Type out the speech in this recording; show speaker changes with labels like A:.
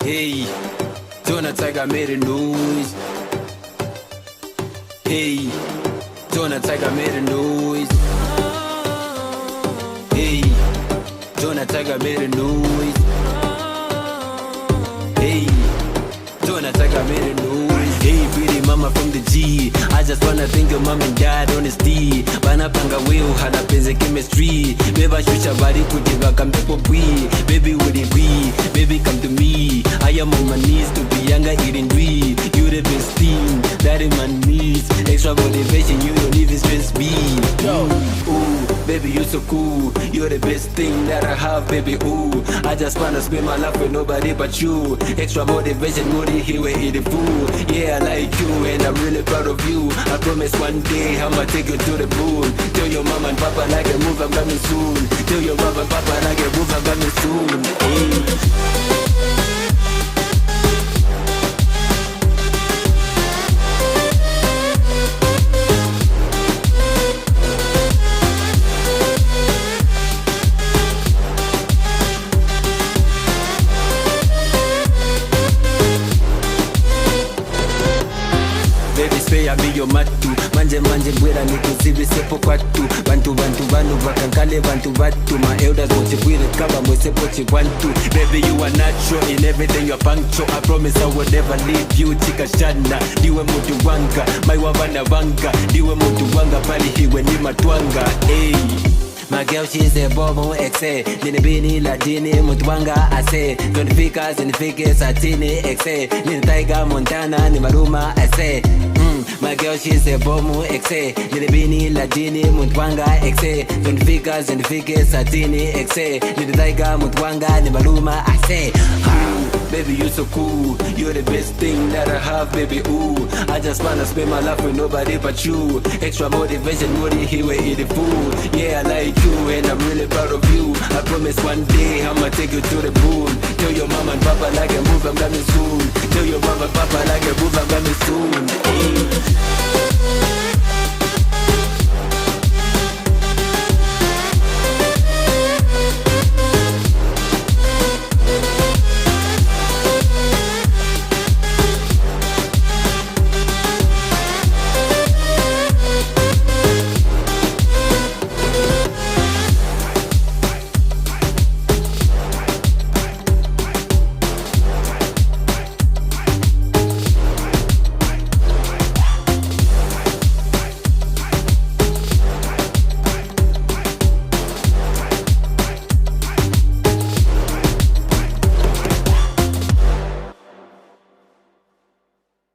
A: Hey, tunataka made noise. Hey, tunataka made noise. Hey, tunataka made noise. Hey, tunataka made noise. Hey, pretty mama from the G, I just wanna thank your mom and dad on this D. Banapanga weo hana penze chemistry. Beba shusha bari kujiva kampepo bwi. Baby would it be? Baby come to me. I am on my knees to be younger eating dwe. You the best thing that a man needs. Extra motivation you don't even stress me. Yo, ooh, baby you so cool. You're the best thing that I have, baby. Ooh, I just wanna spend my life with nobody but you. Extra motivation, more than here we eat the food. Yeah, I like you and I'm really proud of you. I promise one day I'ma take you to the moon. Tell your mama and papa like a move, I'm coming soon. Tell your mama and papa like a move, I'm coming soon. Hey. Baby spare me your matu. Manje bwera nikuzibisepo kwatu. Bantu banu vakankale bantu batu. My elders mochibwire kaba mwesepo chibwantu. Baby you are natural in everything you're punctual. I promise I will never leave you chika shana. Diwe mutu wanga, maiwa vana vanga. Diwe mutu wanga pali hiwe ni matwanga. Hey, my girl she's a bobo exe. Nini bini ladini mutwanga ase. Tonifika zinifike satini exe. Nini taiga montana ni maruma ase. My girl she's a bobo exe. Nini bini ladini mutwanga exe. Tonifika zinifike satini exe. Nini taiga mutwanga ni maruma ase. Baby you so cool, you're the best thing that I have, baby. Ooh, I just wanna spend my life with nobody but you. Extra motivation, more than here we eat the food. Yeah, I like you and I'm really proud of you. I promise one day I'ma take you to the moon. Tell your mama and papa like a move, I'm coming soon. Tell your mama and papa like a move, I'm coming soon. Hey.